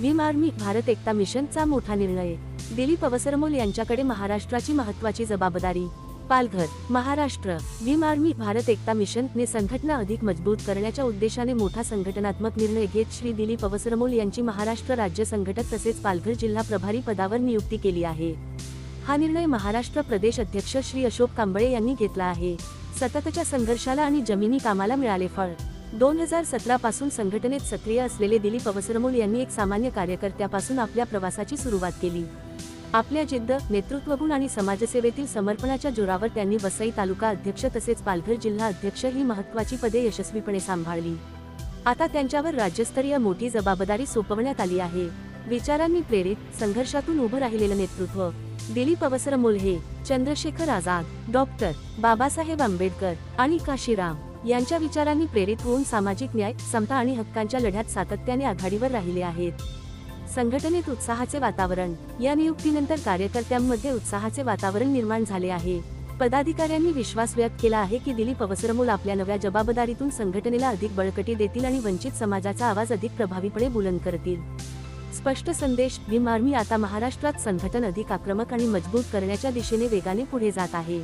Bhim army Bharat एकता मिशनचा मोठा निर्णय, दिलीप अवसरमोल यांच्याकडे महाराष्ट्राची महत्त्वाची जबाबदारी। पालघर, महाराष्ट्र। भीम आर्मी भारत एकता मिशनने संघटना अधिक मजबूत करण्याच्या उद्देशाने मोठा संघटनात्मक निर्णय घेत श्री दिलीप अवसरमोल यांची महाराष्ट्र राज्य संघटक तसेच पालघर जिल्हा प्रभारी पदावर नियुक्ती केली आहे। हा निर्णय महाराष्ट्र प्रदेश अध्यक्ष श्री अशोक कांबळे यांनी घेतला आहे। सततच्या संघर्षाला आणि जमिनी कामाला मिळाले फळ। 2017 पासून संघटनेत सक्रिय असलेले दिलीप अवसरमोल यांनी एक सामान्य कार्यकर्त्यापासून आपल्या प्रवासाची सुरुवात केली। आपल्या जिद्द, नेतृत्वगुण आणि समाजसेवेतील समर्पणाच्या जोरावर त्यांनी वसई तालुका अध्यक्ष तसेच पालघर जिल्हा अध्यक्ष ही महत्त्वाची पदे यशस्वीपणे सांभाळली। आता त्यांच्यावर राज्यस्तरीय मोठी जबाबदारी सोपवण्यात आली आहे। विचारांनी प्रेरित, संघर्षातून उभं राहिलेलं नेतृत्व। दिलीप अवसरमोल हे चंद्रशेखर आझाद, डॉक्टर बाबासाहेब आंबेडकर आणि काशीराम यांच्या विचारांनी प्रेरित होऊन सामाजिक न्याय, समता आणि हक्कांच्या लढ्यात सातत्याने आघाडीवर राहिले आहेत। संघटनेत उत्साहाचे वातावरण। या नियुक्तीनंतर कार्यकर्त्यांमध्ये उत्साहाचे वातावरण निर्माण झाले आहे। पदाधिकाऱ्यांनी विश्वास व्यक्त केला आहे की दिलीप अवसरमोल आपल्या नव्या जबाबदारीतून संघटनेला अधिक बळकटी देतील आणि वंचित समाजाचा आवाज अधिक प्रभावीपणे बुलंद करतील। स्पष्ट संदेश। भीम आर्मी आता महाराष्ट्रात संघटन अधिक आक्रमक आणि मजबूत करण्याच्या दिशेने वेगाने पुढे जात आहे।